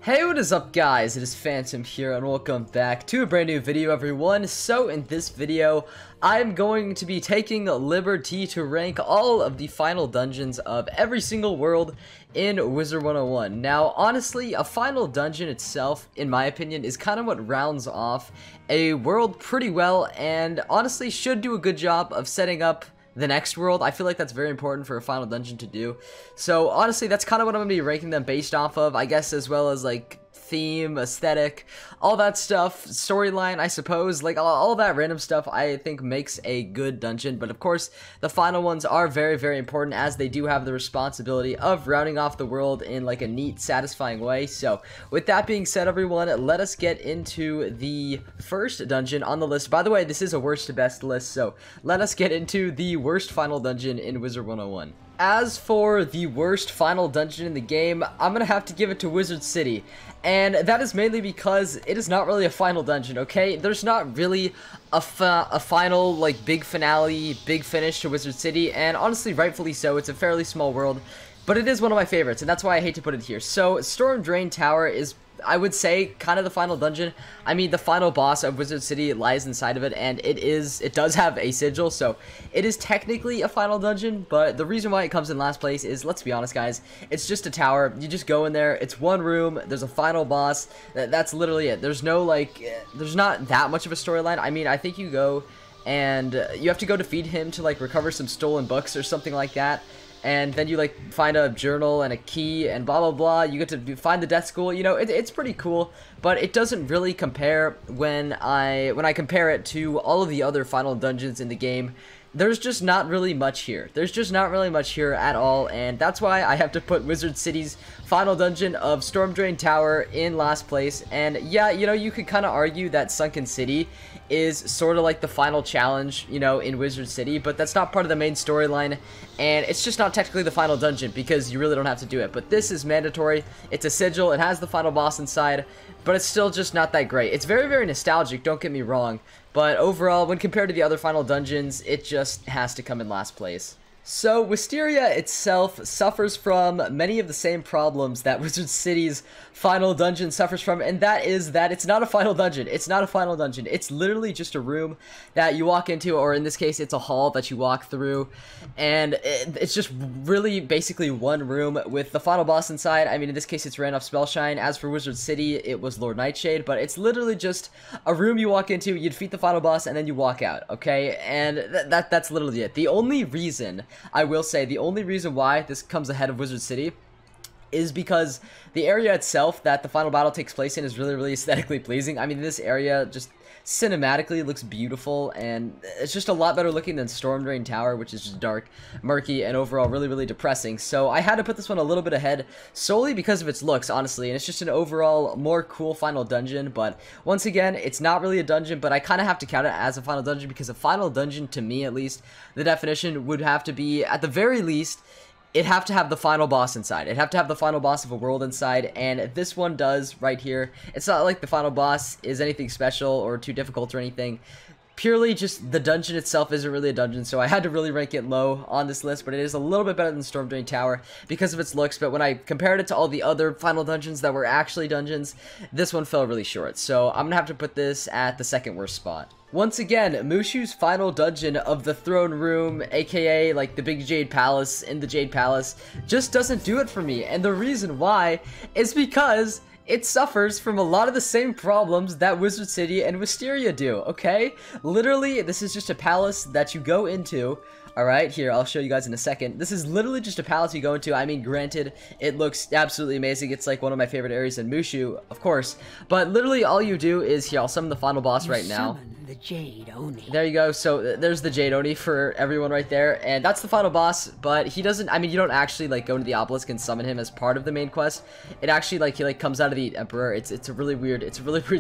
Hey, what is up guys? It is Phantom here and welcome back to a brand new video everyone. So in this video, I'm going to be taking liberty to rank all of the final dungeons of every single world in Wizard101. Now honestly, a final dungeon itself, in my opinion, is kind of what rounds off a world pretty well and honestly should do a good job of setting up the next world. I feel like that's very important for a final dungeon to do. So honestly, that's kind of what I'm going to be ranking them based off of, I guess, as well as like theme, aesthetic, all that stuff, storyline, I suppose, like all that random stuff I think makes a good dungeon. But of course, the final ones are very, very important as they do have the responsibility of rounding off the world in like a neat, satisfying way. So with that being said, everyone, let us get into the first dungeon on the list. By the way, this is a worst to best list, so let us get into the worst final dungeon in Wizard101. As for the worst final dungeon in the game, I'm gonna have to give it to Wizard City, and that is mainly because it is not really a final dungeon, okay? There's not really a final, like, big finale, big finish to Wizard City, and honestly, rightfully so. It's a fairly small world, but it is one of my favorites, and that's why I hate to put it here. So, Storm Drain Tower is, I would say, kind of the final dungeon. I mean, the final boss of Wizard City lies inside of it, and it does have a sigil, so it is technically a final dungeon, but the reason why it comes in last place is, let's be honest, guys, it's just a tower. You just go in there, it's one room, there's a final boss, that's literally it. There's no, like, there's not that much of a storyline. I mean, I think you go, and you have to go defeat him to, like, recover some stolen books or something like that. And then you, like, find a journal and a key and blah, blah, blah. You get to find the death school. You know, it's pretty cool, but it doesn't really compare when I compare it to all of the other final dungeons in the game. There's just not really much here. There's just not really much here at all, and that's why I have to put Wizard City's final dungeon of Storm Drain Tower in last place. And yeah, you know, you could kind of argue that Sunken City is sort of like the final challenge, you know, in Wizard City, but that's not part of the main storyline, and it's just not technically the final dungeon because you really don't have to do it. But this is mandatory. It's a sigil. It has the final boss inside, but it's still just not that great. It's very, very nostalgic, don't get me wrong, but overall, when compared to the other final dungeons, it just has to come in last place. So, Wisteria itself suffers from many of the same problems that Wizard City's final dungeon suffers from, and that is that it's not a final dungeon. It's not a final dungeon. It's literally just a room that you walk into, or in this case, it's a hall that you walk through, and it's just really basically one room with the final boss inside. I mean, in this case, it's Randolph Spellshine. As for Wizard City, it was Lord Nightshade, but it's literally just a room you walk into, you defeat the final boss, and then you walk out, okay? And that's literally it. The only reason, I will say, the only reason why this comes ahead of Wizard City is because the area itself that the final battle takes place in is really, really aesthetically pleasing. I mean, this area just cinematically looks beautiful, and it's just a lot better looking than Storm Drain Tower, which is just dark, murky, and overall really, really depressing. So I had to put this one a little bit ahead solely because of its looks, honestly, and it's just an overall more cool final dungeon. But once again, it's not really a dungeon, but I kind of have to count it as a final dungeon because a final dungeon, to me at least, the definition would have to be, at the very least, it'd have to have the final boss inside. It'd have to have the final boss of a world inside, and this one does right here. It's not like the final boss is anything special or too difficult or anything. Purely just the dungeon itself isn't really a dungeon, so I had to really rank it low on this list, but it is a little bit better than Storm Drain Tower because of its looks. But when I compared it to all the other final dungeons that were actually dungeons, this one fell really short. So I'm gonna have to put this at the second worst spot. Once again, Mushu's final dungeon of the Throne Room, aka like the Big Jade Palace in the Jade Palace, just doesn't do it for me. And the reason why is because it suffers from a lot of the same problems that Wizard City and Wisteria do, okay? Literally, this is just a palace that you go into. Alright, here, I'll show you guys in a second. This is literally just a palace you go into. I mean, granted, it looks absolutely amazing. It's like one of my favorite areas in Mushu, of course. But literally, all you do is, here, I'll summon the final boss right now. The Jade Oni. There you go. So there's the Jade Oni for everyone right there, and that's the final boss. But he doesn't. I mean, you don't actually like go into the obelisk and summon him as part of the main quest. It actually like he like comes out of the Emperor. It's a really weird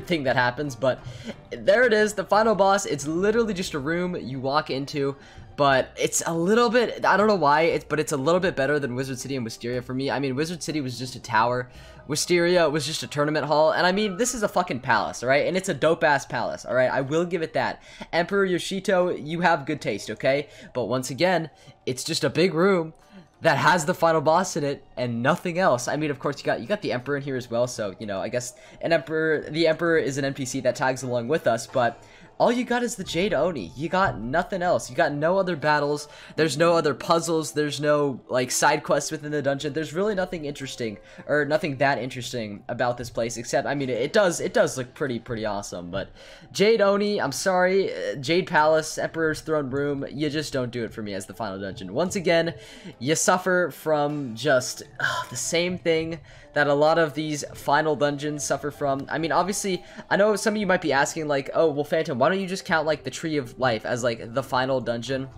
thing that happens. But there it is, the final boss. It's literally just a room you walk into. But it's a little bit, I don't know why, but it's a little bit better than Wizard City and Wisteria for me. I mean, Wizard City was just a tower. Wisteria was just a tournament hall. And I mean, this is a fucking palace, alright? And it's a dope-ass palace, alright? I will give it that. Emperor Yoshito, you have good taste, okay? But once again, it's just a big room that has the final boss in it and nothing else. I mean, of course, you got the Emperor in here as well, so, you know, I guess the Emperor is an NPC that tags along with us, but all you got is the Jade Oni. You got nothing else. You got no other battles. There's no other puzzles. There's no, like, side quests within the dungeon. There's really nothing interesting, or nothing that interesting about this place, except, I mean, it does look pretty awesome, but Jade Oni, I'm sorry, Jade Palace, Emperor's Throne Room, you just don't do it for me as the final dungeon. Once again, you suffer from just the same thing that a lot of these final dungeons suffer from. I mean, obviously, I know some of you might be asking, like, oh, well, Phantom, why don't you just count, like, the Tree of Life as, like, the final dungeon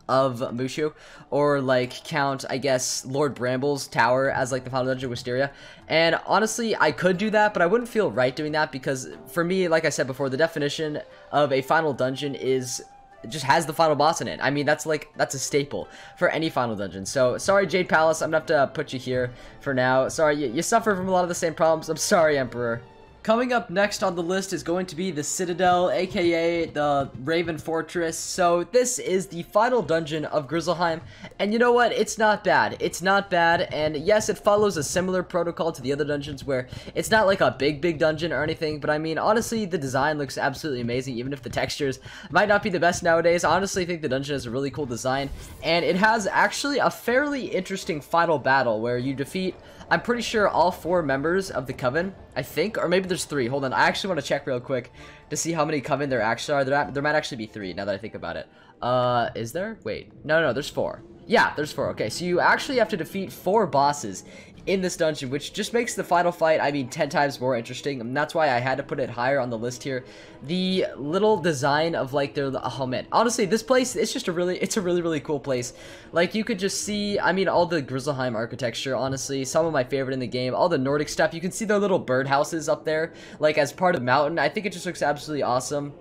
of Mushu, or, like, count, I guess, Lord Bramble's tower as, like, the final dungeon of Wisteria? And honestly, I could do that, but I wouldn't feel right doing that, because for me, like I said before, the definition of a final dungeon is it just has the final boss in it. I mean, that's a staple for any final dungeon. So, sorry, Jade Palace, I'm gonna have to put you here for now. Sorry, you suffer from a lot of the same problems. I'm sorry, Emperor. Coming up next on the list is going to be the Citadel, aka the Raven Fortress. So this is the final dungeon of Grizzleheim, and you know what? It's not bad. It's not bad, and yes, it follows a similar protocol to the other dungeons where it's not like a big dungeon or anything, but I mean, honestly, the design looks absolutely amazing, even if the textures might not be the best nowadays. I honestly think the dungeon has a really cool design, and it has actually a fairly interesting final battle where you defeat, I'm pretty sure, all 4 members of the Coven, I think, or maybe there's 3. Hold on, I actually want to check real quick to see how many Coven there actually are. There might actually be 3, now that I think about it. Is there? Wait, no, there's 4. Yeah, there's 4. Okay, so you actually have to defeat 4 bosses in this dungeon, which just makes the final fight, I mean, 10 times more interesting, and that's why I had to put it higher on the list here. The little design of, like, their, oh man, honestly, this place, it's just a really cool place. Like, you could just see, I mean, all the Grizzleheim architecture, honestly, some of my favorite in the game, all the Nordic stuff. You can see their little birdhouses up there, like, as part of the mountain. I think it just looks absolutely awesome.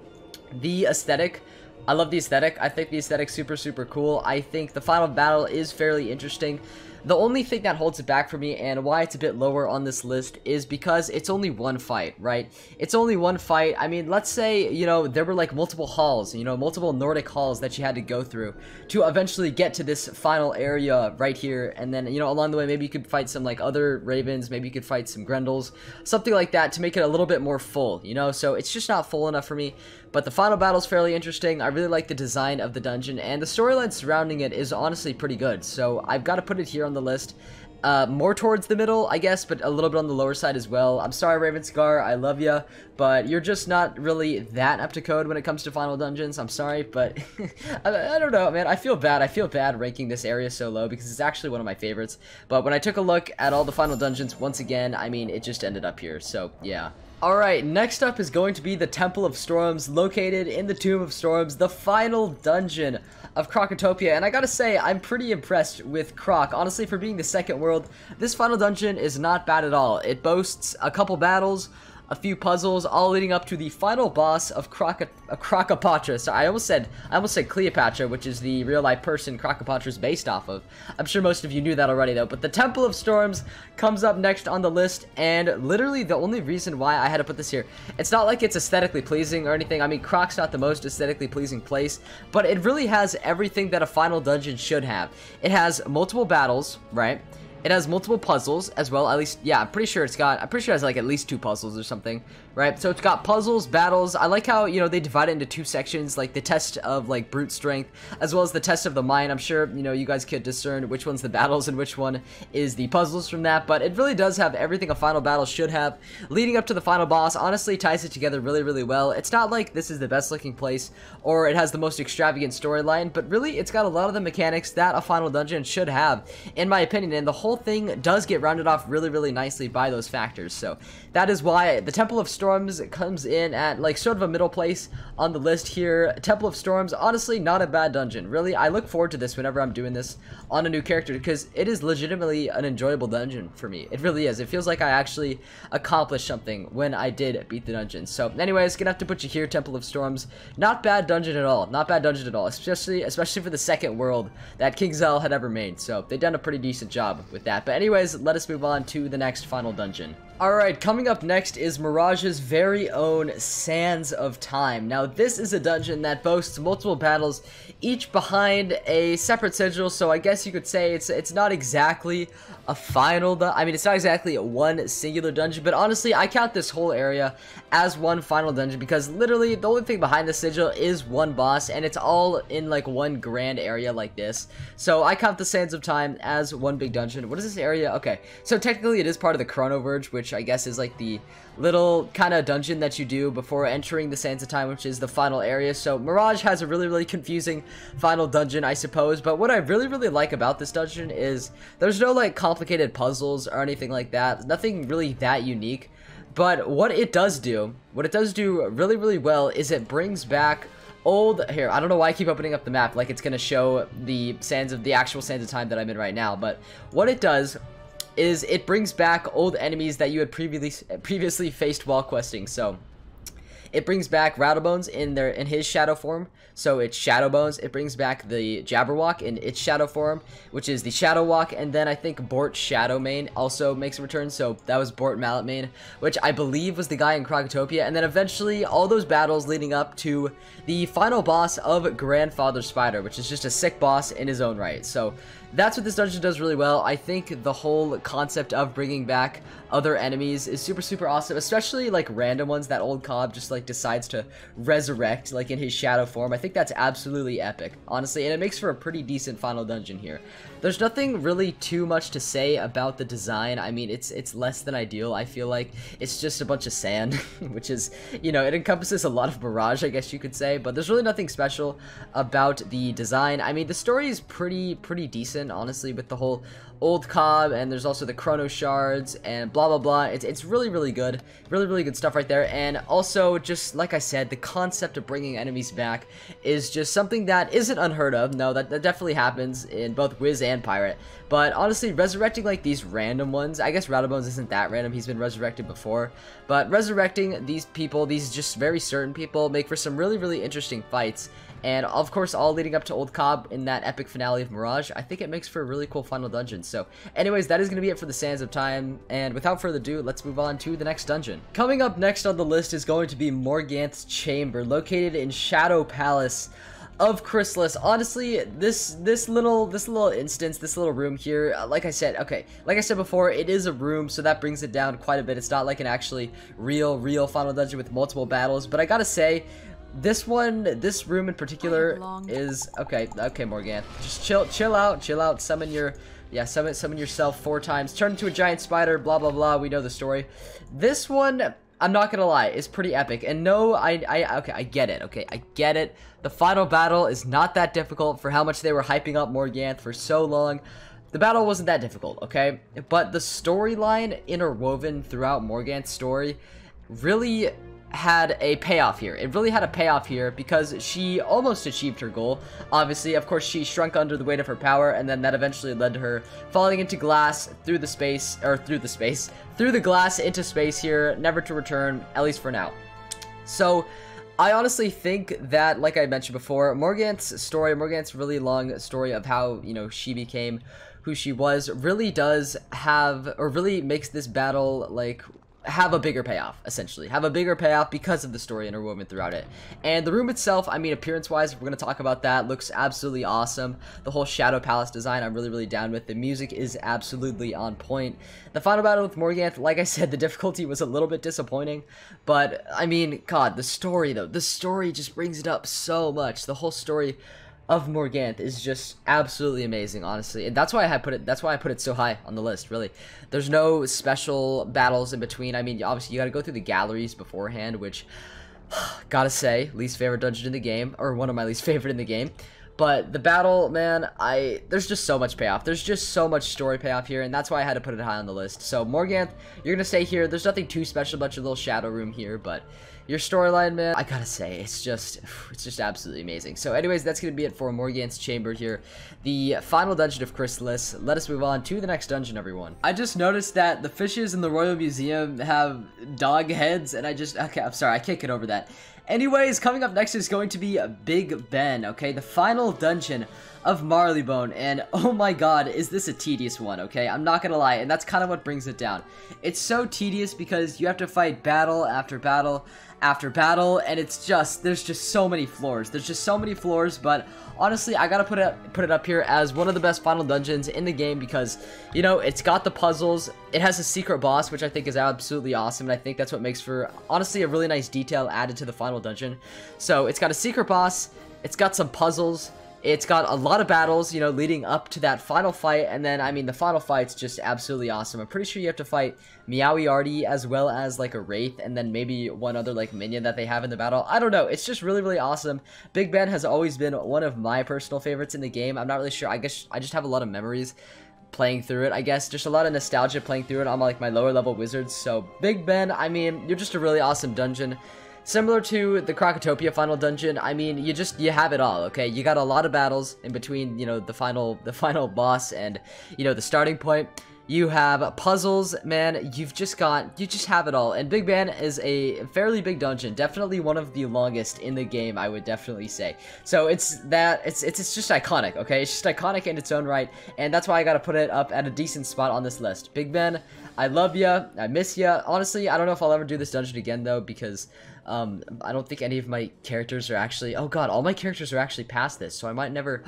The aesthetic, I love the aesthetic. I think the aesthetic's super cool. I think the final battle is fairly interesting. The only thing that holds it back for me, and why it's a bit lower on this list, is because it's only one fight, right? It's only one fight. I mean, let's say, you know, there were like multiple halls, you know, multiple Nordic halls that you had to go through to eventually get to this final area right here, and then, you know, along the way, maybe you could fight some, like, other Ravens, maybe you could fight some Grendels, something like that to make it a little bit more full, you know? So it's just not full enough for me. But the final battle is fairly interesting. I really like the design of the dungeon, and the storyline surrounding it is honestly pretty good. So I've got to put it here on the list. More towards the middle, I guess, but a little bit on the lower side as well. I'm sorry, Ravenscar, I love ya, but you're just not really that up to code when it comes to final dungeons. I'm sorry, but I don't know, man. I feel bad ranking this area so low because it's actually one of my favorites. But when I took a look at all the final dungeons, once again, I mean, it just ended up here, so yeah. Alright, next up is going to be the Temple of Storms, located in the Tomb of Storms, the final dungeon of Crocotopia, and I gotta say, I'm pretty impressed with Croc. Honestly, for being the second world, this final dungeon is not bad at all. It boasts a couple battles, a few puzzles, all leading up to the final boss of Crocopatra. So I almost said Cleopatra, which is the real-life person Crocopatra is based off of. I'm sure most of you knew that already, though. But the Temple of Storms comes up next on the list, and literally the only reason why I had to put this here, it's not like it's aesthetically pleasing or anything. I mean, Croc's not the most aesthetically pleasing place, but it really has everything that a final dungeon should have. It has multiple battles, right? It has multiple puzzles as well, at least, yeah, I'm pretty sure it has like at least 2 puzzles or something, right? So it's got puzzles, battles. I like how, you know, they divide it into 2 sections, like the test of, like, brute strength, as well as the test of the mind. I'm sure, you know, you guys could discern which one's the battles and which one is the puzzles from that, but it really does have everything a final battle should have. Leading up to the final boss, honestly, ties it together really well. It's not like this is the best looking place, or it has the most extravagant storyline, but really, it's got a lot of the mechanics that a final dungeon should have, in my opinion, and the whole thing does get rounded off really nicely by those factors. So that is why the Temple of Storms comes in at, like, sort of a middle place on the list here. Temple of Storms, honestly, not a bad dungeon. Really, I look forward to this whenever I'm doing this on a new character, because it is legitimately an enjoyable dungeon for me. It really is. It feels like I actually accomplished something when I did beat the dungeon. So anyways, gonna have to put you here, Temple of Storms. Not bad dungeon at all. Not bad dungeon at all, especially for the second world that King Zell had ever made. So they've done a pretty decent job with that. But anyways, let us move on to the next final dungeon. Alright, coming up next is Mirage's very own Sands of Time. Now, this is a dungeon that boasts multiple battles, each behind a separate sigil, so I guess you could say it's not exactly a final, it's not exactly one singular dungeon, but honestly, I count this whole area as one final dungeon, because literally, the only thing behind the sigil is one boss, and it's all in, like, one grand area like this. So, I count the Sands of Time as one big dungeon. What is this area? Okay, so technically, it is part of the Chrono Verge, which I guess is like the little kind of dungeon that you do before entering the Sands of Time, which is the final area. So Mirage has a really confusing final dungeon, I suppose, but what I really like about this dungeon is there's no like complicated puzzles or anything like that. Nothing really that unique, but what it does do really well is it brings back here, I don't know why I keep opening up the map like it's gonna show the actual Sands of Time that I'm in right now, but what it does is it brings back old enemies that you had previously faced while questing. So it brings back Rattlebones in his shadow form, so it's Shadowbones. It brings back the Jabberwock in its shadow form, which is the Shadow Walk, and then I think Bort Shadowmane also makes a return, so that was Bort Malletmane, which I believe was the guy in Krogotopia, and then eventually all those battles leading up to the final boss of Grandfather Spider, which is just a sick boss in his own right. So that's what this dungeon does really well. I think the whole concept of bringing back other enemies is super awesome, especially like random ones that old Cobb just like decides to resurrect like in his shadow form. I think that's absolutely epic, honestly, and it makes for a pretty decent final dungeon here. There's nothing really too much to say about the design. I mean, it's less than ideal. I feel like it's just a bunch of sand, which is, you know, it encompasses a lot of Mirage, I guess you could say, but there's really nothing special about the design. I mean, the story is pretty decent, honestly, with the whole old Cobb, and there's also the Chrono Shards and blah. It's really good, really good stuff right there. And also, just like I said, the concept of bringing enemies back is just something that isn't unheard of. No, that definitely happens in both Wiz and Pirate, but honestly, resurrecting like these random ones, I guess Rattlebones isn't that random, he's been resurrected before, but resurrecting these people, these just very certain people, make for some really interesting fights. And of course, all leading up to Old Cobb in that epic finale of Mirage, I think it makes for a really cool final dungeon. So anyways, that is going to be it for the Sands of Time, and without further ado, let's move on to the next dungeon. Coming up next on the list is going to be Morganth's Chamber, located in Shadow Palace of Chrysalis. Honestly, this little instance, this little room here, like I said before, it is a room, so that brings it down quite a bit. It's not like an actually real final dungeon with multiple battles, but I gotta say, this room in particular is okay, Morganth. Just chill out, summon yourself 4 times, turn into a giant spider, blah, we know the story. This one, I'm not gonna lie, is pretty epic. And no, I get it, I get it. The final battle is not that difficult for how much they were hyping up Morganth for so long. The battle wasn't that difficult, okay? But the storyline interwoven throughout Morganth's story really had a payoff here. It really had a payoff here because she almost achieved her goal. Obviously, of course, she shrunk under the weight of her power, and then that eventually led to her falling into glass through the glass into space here, never to return, at least for now. So I honestly think that, like I mentioned before, Morganth's really long story of how, you know, she became who she was, really does have, or really makes this battle, like, have a bigger payoff, essentially. Have a bigger payoff because of the story interwoven throughout it. And the room itself, I mean, appearance-wise, we're going to talk about that, looks absolutely awesome. The whole Shadow Palace design, I'm really down with. The music is absolutely on point. The final battle with Morganth, like I said, the difficulty was a little bit disappointing, but, I mean, God, the story, though, the story just brings it up so much. The whole story of Morganth is just absolutely amazing, honestly, and that's why I put it so high on the list. Really, there's no special battles in between. I mean, obviously you got to go through the galleries beforehand, which gotta say, least favorite dungeon in the game, or one of my least favorite in the game. But the battle, man, there's just so much payoff. There's just so much story payoff here, and that's why I had to put it high on the list. So Morganth, you're gonna stay here. There's nothing too special about your little shadow room here, but your storyline, man, I gotta say, it's just absolutely amazing. So anyways, that's gonna be it for Morganth's Chamber here, the final dungeon of Chrysalis. Let us move on to the next dungeon, everyone. I just noticed that the fishes in the Royal Museum have dog heads, and okay, I'm sorry, I can't get over that. Anyways, coming up next is going to be Big Ben, okay? The final dungeon of Marleybone, and oh my god, is this a tedious one, okay? I'm not gonna lie, and that's kind of what brings it down. It's so tedious because you have to fight battle after battle after battle, and it's just, there's just so many floors. There's just so many floors, but honestly, I gotta put it up here as one of the best final dungeons in the game because, you know, it's got the puzzles, it has a secret boss, which I think is absolutely awesome, and I think that's what makes for, honestly, a really nice detail added to the final dungeon. So, it's got a secret boss, it's got some puzzles, it's got a lot of battles, you know, leading up to that final fight, and then, I mean, the final fight's just absolutely awesome. I'm pretty sure you have to fight Meowiarty as well as, like, a Wraith, and then maybe one other, like, minion that they have in the battle. I don't know, it's just really, really awesome. Big Ben has always been one of my personal favorites in the game. I'm not really sure, I guess I just have a lot of memories playing through it, I guess. Just a lot of nostalgia playing through it on, like, my lower level wizards, so Big Ben, I mean, you're just a really awesome dungeon. Similar to the Krakatopia final dungeon, I mean, you have it all, okay? You got a lot of battles in between, you know, the final boss and, you know, the starting point. You have puzzles, man, you just have it all. And Big Ben is a fairly big dungeon, definitely one of the longest in the game, I would definitely say. So it's just iconic, okay? It's just iconic in its own right, and that's why I gotta put it up at a decent spot on this list. Big Ben, I love ya, I miss ya. Honestly, I don't know if I'll ever do this dungeon again though, because I don't think any of my characters are actually, oh god, all my characters are actually past this, so I might never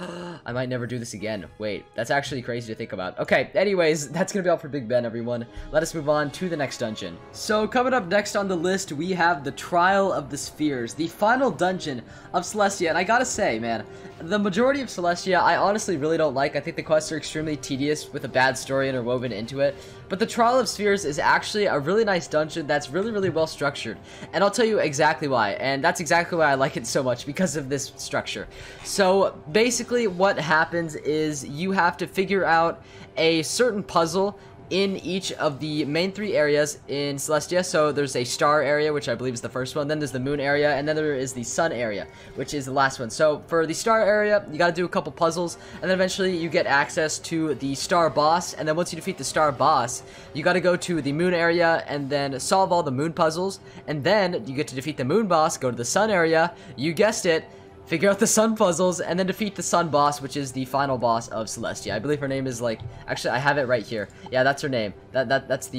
do this again. Wait, that's actually crazy to think about. Okay, anyways, that's gonna be all for Big Ben, everyone. Let us move on to the next dungeon. So, coming up next on the list, we have the Trial of the Spheres, the final dungeon of Celestia, and I gotta say, man, the majority of Celestia, I honestly really don't like. I think the quests are extremely tedious with a bad story interwoven into it, but the Trial of Spheres is actually a really nice dungeon that's really, really well structured, and I'll tell you exactly why, and that's exactly why I like it so much, because of this structure. So basically what happens is you have to figure out a certain puzzle in each of the main 3 areas in Celestia. So there's a star area, which I believe is the first one, then there's the moon area, and then there is the sun area, which is the last one. So for the star area, you gotta do a couple puzzles, and then eventually you get access to the star boss, and then once you defeat the star boss, you gotta go to the moon area, and then solve all the moon puzzles, and then you get to defeat the moon boss, go to the sun area, you guessed it, figure out the sun puzzles, and then defeat the sun boss, which is the final boss of Celestia. I believe her name is, like, actually, I have it right here. Yeah, that's her name. That's the,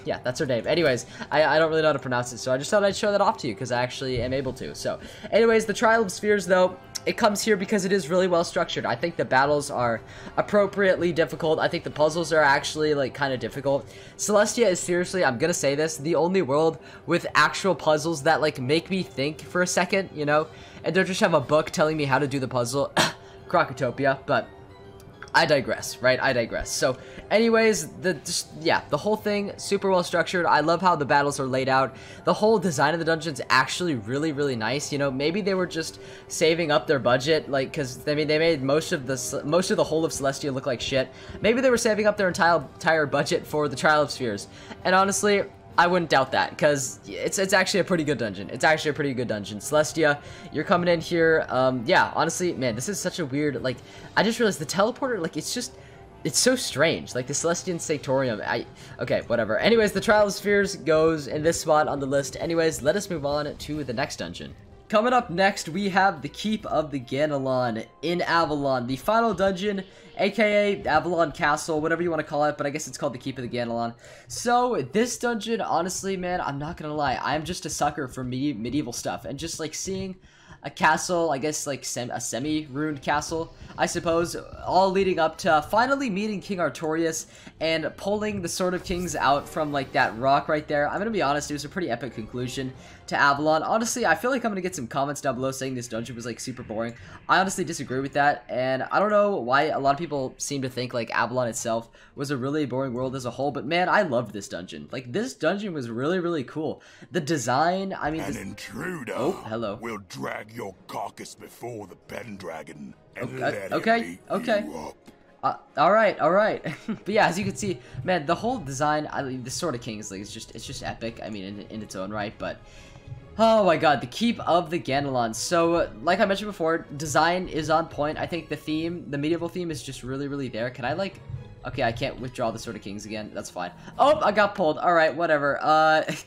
yeah, that's her name. Anyways, I don't really know how to pronounce it, so I just thought I'd show that off to you, because I actually am able to. So, anyways, the Trial of Spheres, though, it comes here because it is really well structured. I think the battles are appropriately difficult. I think the puzzles are actually, like, kind of difficult. Celestia is seriously, I'm gonna say this, the only world with actual puzzles that, like, make me think for a second, you know? And don't just have a book telling me how to do the puzzle. Krakatopia, but I digress, right? I digress. So, anyways, the whole thing, super well structured. I love how the battles are laid out. The whole design of the dungeon's actually really, really nice. You know, maybe they were just saving up their budget, like, because, I mean, they made most of the whole of Celestia look like shit. Maybe they were saving up their entire budget for the Trial of Spheres. And honestly, I wouldn't doubt that, because it's actually a pretty good dungeon. It's actually a pretty good dungeon. Celestia, you're coming in here, yeah, honestly, man, this is such a weird, like, I just realized the teleporter, like, it's so strange, like, the Celestian Sanctorium, okay, whatever. Anyways, the Trial of Spheres goes in this spot on the list. Anyways, let us move on to the next dungeon. Coming up next, we have the Keep of the Ganolan in Avalon, the final dungeon, aka Avalon Castle, whatever you want to call it, but I guess it's called the Keep of the Ganolan. So, this dungeon, honestly, man, I'm not gonna lie, I'm just a sucker for medieval stuff, and just, like, seeing a castle, I guess, like, a semi-ruined castle, I suppose, all leading up to finally meeting King Artorias and pulling the Sword of Kings out from, like, that rock right there. I'm gonna be honest, it was a pretty epic conclusion to Avalon. Honestly, I feel like I'm gonna get some comments down below saying this dungeon was, like, super boring. I honestly disagree with that, and I don't know why a lot of people seem to think, like, Avalon itself was a really boring world as a whole, but man, I loved this dungeon. Like, this dungeon was really, really cool. The design, I mean... An intruder hello. will drag your carcass before the Pendragon and okay. you up. Alright. But yeah, as you can see, man, the whole design, I mean, the Sword of Kings, like, it's just epic, I mean, in its own right, but... Oh my god, the Keep of the Ganolan. So, like I mentioned before, design is on point. I think the theme, the medieval theme, is just really, really there. Can I, like... Okay, I can't withdraw the Sword of Kings again. That's fine. Oh, I got pulled. Alright, whatever.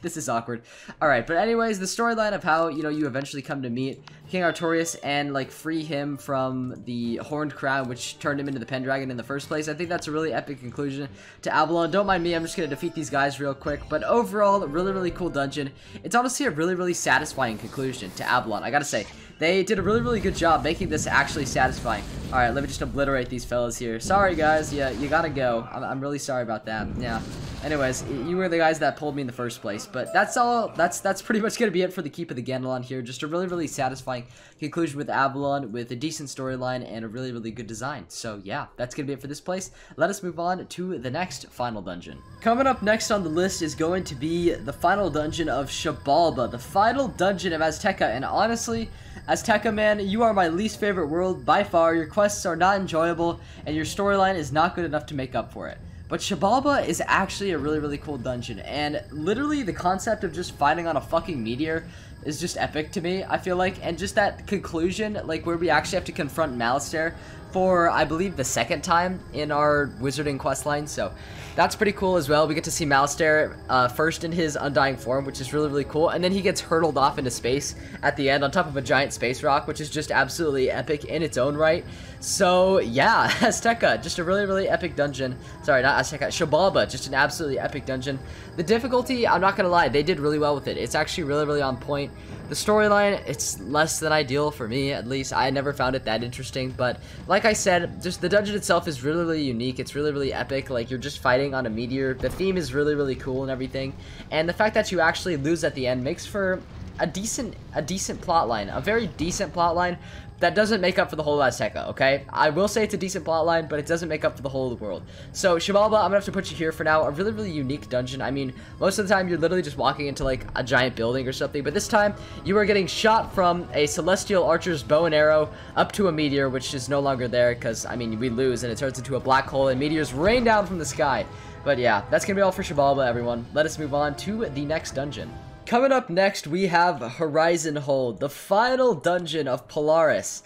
This is awkward. Alright, but anyways, the storyline of how, you know, you eventually come to meet King Artorias and, like, free him from the Horned Crown, which turned him into the Pendragon in the first place. I think that's a really epic conclusion to Avalon. Don't mind me, I'm just gonna defeat these guys real quick. But overall, really, really cool dungeon. It's honestly a really, really satisfying conclusion to Avalon, I gotta say. They did a really, really good job making this actually satisfying. Alright, let me just obliterate these fellas here. Sorry, guys. Yeah, you gotta go. I'm really sorry about that. Yeah. Anyways, you were the guys that pulled me in the first place. But that's all. That's pretty much gonna be it for the Keep of the Ganolan here. Just a really, really satisfying conclusion with Avalon, with a decent storyline and a really, really good design. So, yeah, that's gonna be it for this place. Let us move on to the next final dungeon. Coming up next on the list is going to be the final dungeon of Xibalba, the final dungeon of Azteca. And honestly, Azteca, man, you are my least favorite world by far. Your quests are not enjoyable, and your storyline is not good enough to make up for it. But Xibalba is actually a really, really cool dungeon, and literally the concept of just fighting on a fucking meteor is just epic to me, I feel like. And just that conclusion, like where we actually have to confront Wisteria for, I believe, the second time in our wizarding questline, so that's pretty cool as well. We get to see Wisteria first in his undying form, which is really, really cool, and then he gets hurtled off into space at the end on top of a giant space rock, which is just absolutely epic in its own right. So yeah, Azteca, just a really, really epic dungeon. Sorry, not Azteca, Xibalba, just an absolutely epic dungeon. The difficulty, I'm not gonna lie, they did really well with it. It's actually really, really on point. The storyline, it's less than ideal for me, at least. I never found it that interesting, but like I said, just the dungeon itself is really, really unique. It's really, really epic. Like, you're just fighting on a meteor. The theme is really, really cool and everything, and the fact that you actually lose at the end makes for a decent plotline, a very decent plotline that doesn't make up for the whole Azteca, okay? I will say it's a decent plotline, but it doesn't make up for the whole of the world. So, Xibalba, I'm gonna have to put you here for now. A really, really unique dungeon. I mean, most of the time, you're literally just walking into, like, a giant building or something, but this time, you are getting shot from a celestial archer's bow and arrow up to a meteor, which is no longer there, because, I mean, we lose, and it turns into a black hole, and meteors rain down from the sky. But yeah, that's gonna be all for Xibalba, everyone. Let us move on to the next dungeon. Coming up next, we have Horizon Hold, the final dungeon of Polaris.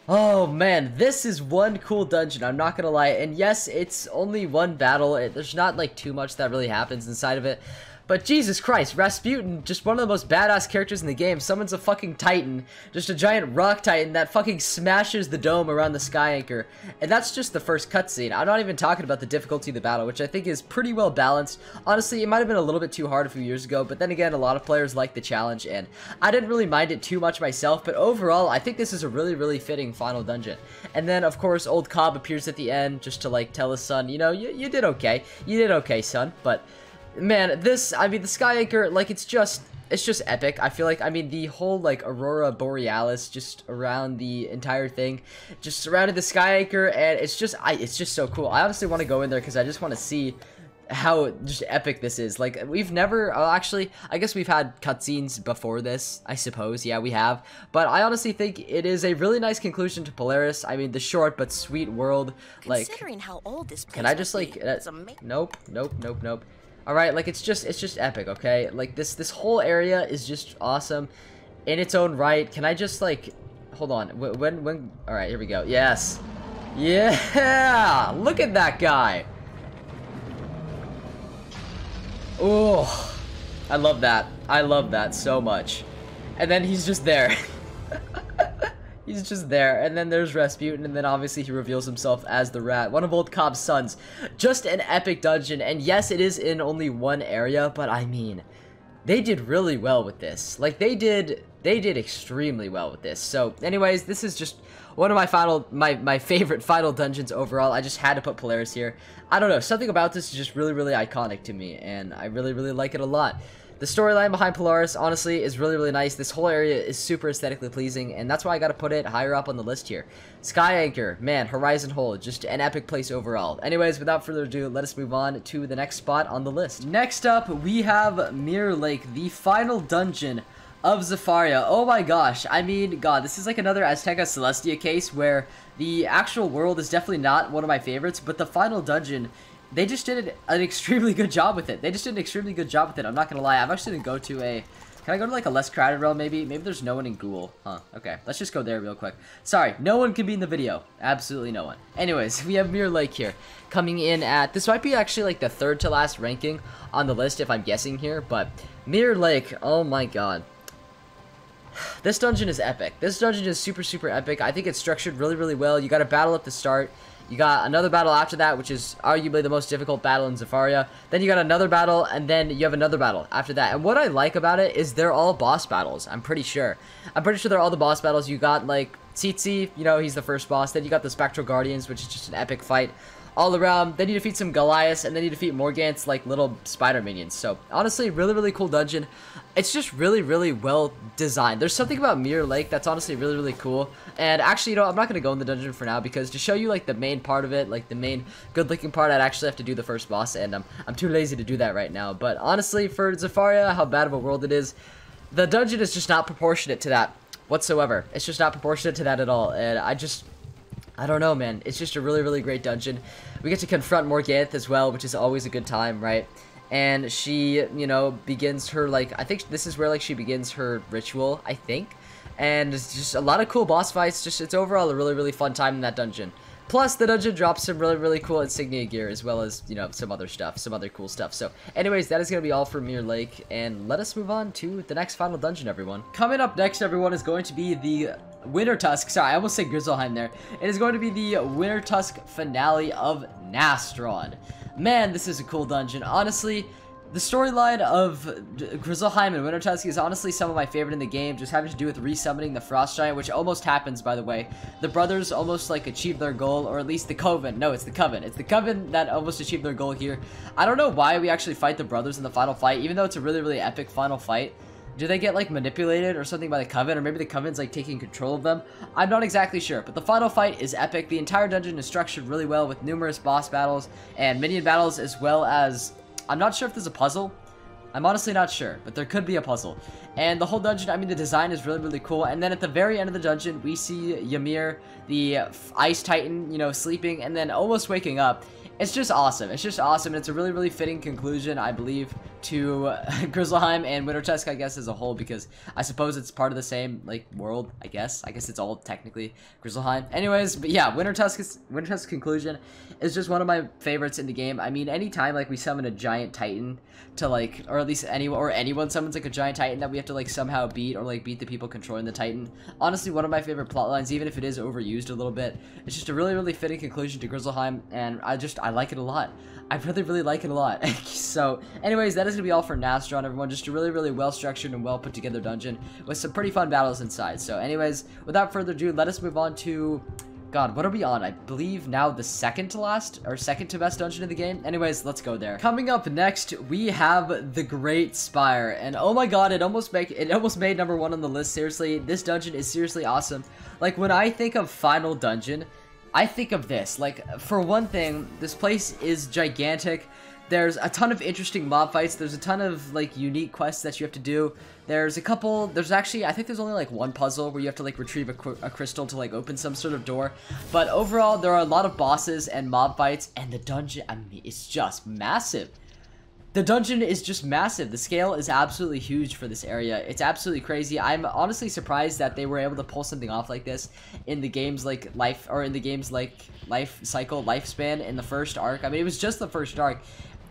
Oh man, this is one cool dungeon, I'm not gonna lie. And yes, it's only one battle. There's not like too much that really happens inside of it. But Jesus Christ, Rasputin, just one of the most badass characters in the game, summons a fucking titan, just a giant rock titan that fucking smashes the dome around the Sky Anchor. And that's just the first cutscene. I'm not even talking about the difficulty of the battle, which I think is pretty well balanced. Honestly, it might have been a little bit too hard a few years ago, but then again, a lot of players like the challenge, and I didn't really mind it too much myself, but overall, I think this is a really, really fitting final dungeon. And then, of course, old Cobb appears at the end, just to, like, tell his son, you know, you did okay. You did okay, son, but man, this, I mean, the Sky Anchor, like, it's just epic. I feel like, I mean, the whole, like, Aurora Borealis just around the entire thing, just surrounded the Sky Anchor, and it's just so cool. I honestly want to go in there because I just want to see how just epic this is. Like, we've never, actually, I guess we've had cutscenes before this, I suppose. Yeah, we have. But I honestly think it is a really nice conclusion to Polaris. I mean, the short but sweet world, like, considering how old this place can I just, like, nope. Alright, like, it's just epic, okay? Like, this whole area is just awesome in its own right. Can I just, like, hold on, when, alright, here we go, yes, yeah, look at that guy. Oh, I love that so much. And then he's just there. He's just there, and then there's Rasputin, and then obviously he reveals himself as the Rat, one of old Cobb's sons. Just an epic dungeon, and yes, it is in only one area, but I mean, they did really well with this. Like, they did extremely well with this. So, anyways, this is just one of my favorite final dungeons overall. I just had to put Polaris here. I don't know, something about this is just really, really iconic to me, and I really, really like it a lot. The storyline behind Polaris, honestly, is really, really nice. This whole area is super aesthetically pleasing, and that's why I gotta put it higher up on the list here. Sky Anchor, man, Horizon Hold, just an epic place overall. Anyways, without further ado, let us move on to the next spot on the list. Next up, we have Mirror Lake, the final dungeon of Zafaria. Oh my gosh, I mean, god, this is like another Azteca Celestia case where the actual world is definitely not one of my favorites, but the final dungeon, they just did an extremely good job with it. I'm not gonna lie. I'm actually gonna go to Can I go to like a less crowded realm maybe? Maybe there's no one in Ghoul. Huh, okay. Let's just go there real quick. Sorry, no one can be in the video. Absolutely no one. Anyways, we have Mirror Lake here. Coming in at, this might be actually like the third to last ranking on the list if I'm guessing here. But Mirror Lake, oh my god. This dungeon is epic. This dungeon is super, super epic. I think it's structured really, really well. You got a battle at the start. You got another battle after that, which is arguably the most difficult battle in Zafaria. Then you got another battle, and then you have another battle after that. And what I like about it is they're all boss battles, I'm pretty sure. I'm pretty sure they're all the boss battles. You got, like, Tsitsi, you know, he's the first boss. Then you got the Spectral Guardians, which is just an epic fight all around. Then you defeat some Goliaths, and then you defeat Morgant's, like, little spider minions. So, honestly, really, really cool dungeon. It's just really, really well designed. There's something about Mirror Lake that's honestly really, really cool. And actually, you know, I'm not going to go in the dungeon for now because to show you, like, the main part of it, like, the main good-looking part, I'd actually have to do the first boss, and I'm too lazy to do that right now. But honestly, for Zafaria, how bad of a world it is, the dungeon is just not proportionate to that whatsoever. It's just not proportionate to that at all. And I don't know, man. It's just a really, really great dungeon. We get to confront Morganth as well, which is always a good time, right? And she, you know, begins her, like, I think this is where, like, she begins her ritual, I think. And it's just a lot of cool boss fights. Just, it's overall a really, really fun time in that dungeon. Plus, the dungeon drops some really, really cool insignia gear, as well as, you know, some other stuff, some other cool stuff. So, anyways, that is going to be all for Mirror Lake, and let us move on to the next final dungeon, everyone. Coming up next, everyone, is going to be the Winter Tusk. Sorry, I almost said Grizzleheim there. It is going to be the Winter Tusk finale of Nastron. Man, this is a cool dungeon. Honestly, the storyline of Grizzleheim and Winter Tusk is honestly some of my favorite in the game, just having to do with resummoning the Frost Giant, which almost happens, by the way. The brothers almost, like, achieve their goal, or at least the Coven. No, it's the Coven. It's the Coven that almost achieved their goal here. I don't know why we actually fight the brothers in the final fight, even though it's a really, really epic final fight. Do they get, like, manipulated or something by the Coven, or maybe the Coven's, like, taking control of them? I'm not exactly sure, but the final fight is epic. The entire dungeon is structured really well with numerous boss battles and minion battles, as well as, I'm not sure if there's a puzzle. I'm honestly not sure, but there could be a puzzle. And the whole dungeon, I mean, the design is really, really cool. And then at the very end of the dungeon, we see Ymir, the Ice Titan, you know, sleeping and then almost waking up. It's just awesome. It's just awesome. And it's a really, really fitting conclusion, I believe, to Grizzleheim and Winter Tusk, I guess, as a whole, because I suppose it's part of the same, like, world, I guess. I guess it's all technically Grizzleheim. Anyways, but yeah, Winter Tusk's conclusion is just one of my favorites in the game. I mean, anytime, like, we summon a giant titan to, like, or at least anyone summons, like, a giant titan that we have to, like, somehow beat, or, like, beat the people controlling the titan. Honestly, one of my favorite plot lines, even if it is overused a little bit. It's just a really, really fitting conclusion to Grizzleheim, and I like it a lot. I really, really like it a lot. So, anyways, that is going to be all for Nastron, everyone. Just a really, really well-structured and well-put-together dungeon with some pretty fun battles inside. So, anyways, without further ado, let us move on to... God, what are we on? I believe now the second to last, or second to best dungeon in the game. Anyways, let's go there. Coming up next, we have the Great Spire. And oh my god, it almost made #1 on the list. Seriously, this dungeon is seriously awesome. Like, when I think of final dungeon, I think of this. Like, for one thing, this place is gigantic. There's a ton of interesting mob fights. There's a ton of, like, unique quests that you have to do. There's actually, I think there's only, like, one puzzle where you have to, like, retrieve a crystal to, like, open some sort of door. But overall, there are a lot of bosses and mob fights, and the dungeon, I mean, it's just massive. The dungeon is just massive. The scale is absolutely huge for this area. It's absolutely crazy. I'm honestly surprised that they were able to pull something off like this in the game's, like, lifespan in the first arc. I mean, it was just the first arc,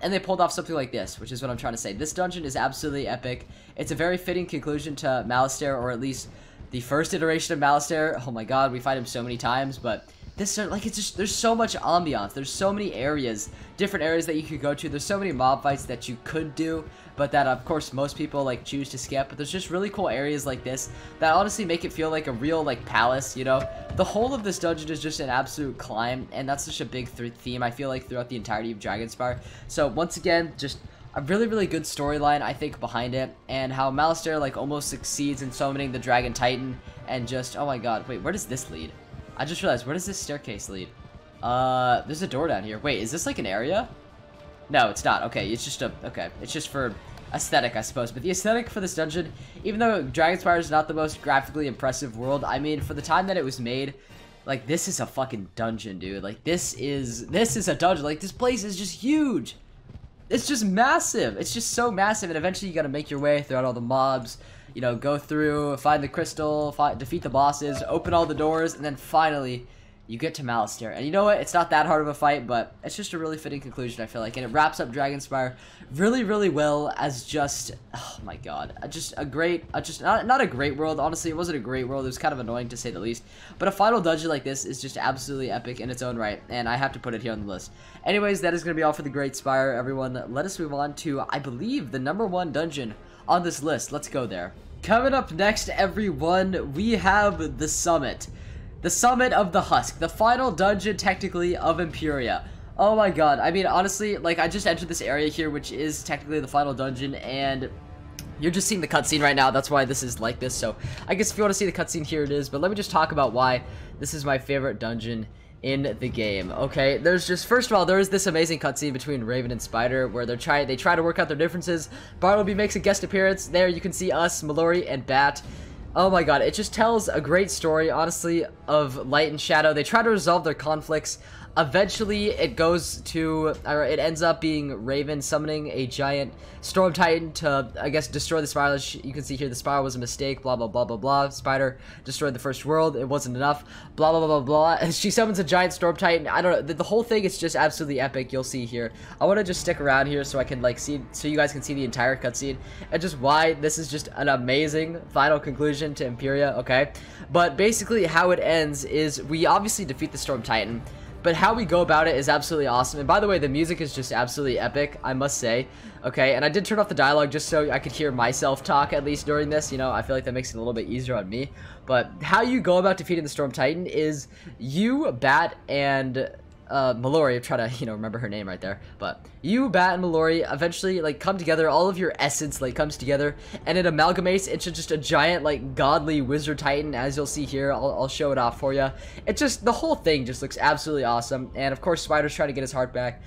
and they pulled off something like this, which is what I'm trying to say. This dungeon is absolutely epic. It's a very fitting conclusion to Malastare, or at least the first iteration of Malastare. Oh my god, we fight him so many times, but this, like, it's just, there's so much ambiance. There's so many areas, different areas that you could go to. There's so many mob fights that you could do, but that, of course, most people, like, choose to skip. But there's just really cool areas like this that honestly make it feel like a real, like, palace, you know? The whole of this dungeon is just an absolute climb, and that's such a big theme, I feel like, throughout the entirety of Dragon Spire. So, once again, just a really, really good storyline, I think, behind it, and how Malastare, like, almost succeeds in summoning the Dragon Titan, and just, oh my god, wait, where does this lead? I just realized, where does this staircase lead? There's a door down here. Wait, is this like an area? No, it's not. Okay, it's just it's just for aesthetic, I suppose. But the aesthetic for this dungeon, even though Dragon Spire is not the most graphically impressive world, I mean, for the time that it was made, like, this is a fucking dungeon, dude. Like, this is a dungeon. Like, this place is just huge. It's just massive. It's just so massive, and eventually you gotta make your way throughout all the mobs, you know, go through, find the crystal, defeat the bosses, open all the doors, and then finally you get to Wisteria. And you know what? It's not that hard of a fight, but it's just a really fitting conclusion, I feel like. And it wraps up Dragon Spire really, really well as just, oh my god, just a great, not a great world. Honestly, it wasn't a great world. It was kind of annoying to say the least. But a final dungeon like this is just absolutely epic in its own right. And I have to put it here on the list. Anyways, that is going to be all for the Great Spire, everyone. Let us move on to, I believe, the #1 dungeon on this list. Let's go there. Coming up next, everyone, we have the Summit. The Summit of the Husk, the final dungeon, technically, of Imperia. Oh my god, I mean, honestly, like, I just entered this area here, which is technically the final dungeon, and you're just seeing the cutscene right now. That's why this is like this, so I guess if you want to see the cutscene, here it is, but let me just talk about why this is my favorite dungeon in the game. Okay, there's just, first of all, there is this amazing cutscene between Raven and Spider where they try to work out their differences. Bartleby makes a guest appearance. There you can see us, Mallory, and Bat. Oh my god, it just tells a great story, honestly, of light and shadow. They try to resolve their conflicts. Eventually, it goes to, or it ends up being Raven summoning a giant Storm Titan to, I guess, destroy the spiral. You can see here the spiral was a mistake, blah, blah, blah, blah, blah. Spider destroyed the first world. It wasn't enough, blah, blah, blah, blah, blah. And she summons a giant Storm Titan. I don't know. The whole thing is just absolutely epic. You'll see here. I want to just stick around here so I can, like, see, so you guys can see the entire cutscene and just why this is just an amazing final conclusion to Imperia, okay? But basically, how it ends is we obviously defeat the Storm Titan. But how we go about it is absolutely awesome. And by the way, the music is just absolutely epic, I must say. Okay, and I did turn off the dialogue just so I could hear myself talk at least during this. You know, I feel like that makes it a little bit easier on me. But how you go about defeating the Storm Titan is you, Bat, and Mallory, I'm trying to, you know, remember her name right there, but you, Bat, and Mallory eventually, like, come together. All of your essence, like, comes together, and it amalgamates into just a giant, like, godly Wizard Titan, as you'll see here. I'll show it off for you. It just, the whole thing just looks absolutely awesome, and of course, Spider's trying to get his heart back.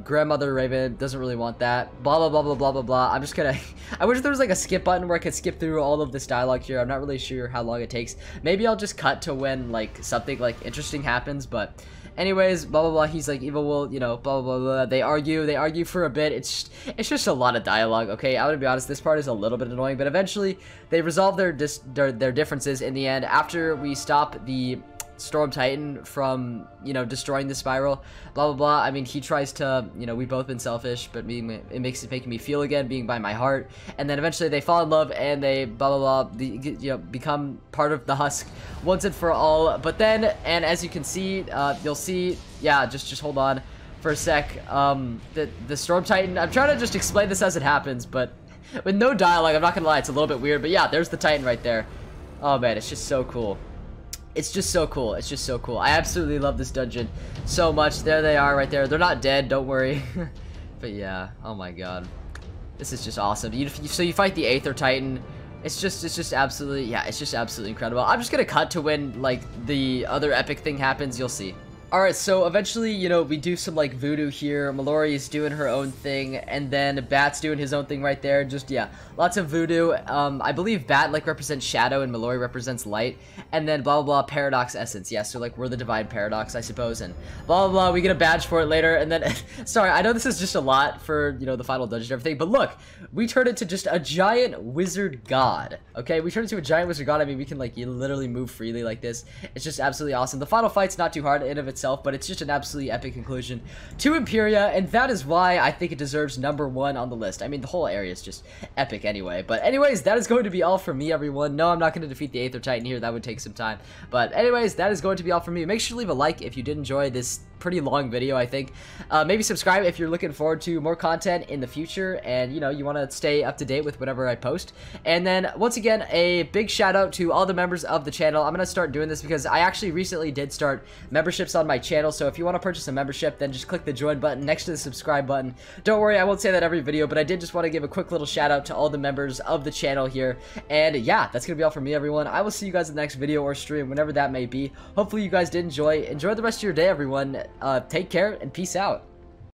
Grandmother Raven doesn't really want that. Blah, blah, blah, blah, blah, blah, blah. I'm just gonna... I wish there was, like, a skip button where I could skip through all of this dialogue here. I'm not really sure how long it takes. Maybe I'll just cut to when, like, something, like, interesting happens, but... Anyways, blah, blah, blah, he's like, evil will, you know, blah, blah, blah, blah. They argue for a bit. It's just a lot of dialogue, okay? I'm gonna be honest, this part is a little bit annoying, but eventually, they resolve their differences in the end after we stop the Storm Titan from, you know, destroying the spiral, blah, blah, blah. I mean, he tries to, you know, we've both been selfish, but it makes it making me feel again, being by my heart, and then eventually they fall in love, and they, blah, blah, blah, you know, become part of the Husk once and for all. But then, and as you can see, you'll see, yeah, just hold on for a sec, the Storm Titan, I'm trying to just explain this as it happens, but with no dialogue, I'm not gonna lie, it's a little bit weird, but yeah, there's the Titan right there. Oh man, it's just so cool. It's just so cool. It's just so cool. I absolutely love this dungeon so much. There they are right there. They're not dead, don't worry. But yeah, oh my god. This is just awesome. So you fight the Aether Titan. It's just absolutely, yeah, it's just absolutely incredible. I'm just gonna cut to when, like, the other epic thing happens. You'll see. Alright, so eventually, you know, we do some, like, voodoo here. Mallory is doing her own thing, and then Bat's doing his own thing right there. Just, yeah, lots of voodoo. I believe Bat, like, represents shadow, and Mallory represents light. And then, blah, blah, blah, paradox essence. Yeah, so, like, we're the divine paradox, I suppose, and blah, blah, blah. We get a badge for it later, and then, sorry, I know this is just a lot for, you know, the final dungeon and everything, but look, we turn it to just a giant wizard god, okay? We turn it to a giant wizard god. I mean, we can, like, literally move freely like this. It's just absolutely awesome. The final fight's not too hard in of itself, but it's just an absolutely epic conclusion to Imperia, and that is why I think it deserves #1 on the list. I mean, the whole area is just epic anyway. But anyways, that is going to be all from me, everyone. No, I'm not going to defeat the Aether Titan here. That would take some time. But anyways, that is going to be all from me. Make sure to leave a like if you did enjoy this pretty long video, I think. Maybe subscribe if you're looking forward to more content in the future, and you know, you want to stay up to date with whatever I post. And then once again, a big shout out to all the members of the channel. I'm gonna start doing this because I actually recently did start memberships on my channel, so if you want to purchase a membership, then just click the join button next to the subscribe button. Don't worry, I won't say that every video, but I did just want to give a quick little shout out to all the members of the channel here. And yeah, that's gonna be all from me, everyone. I will see you guys in the next video or stream, whenever that may be. Hopefully you guys did enjoy the rest of your day, everyone. Take care and peace out.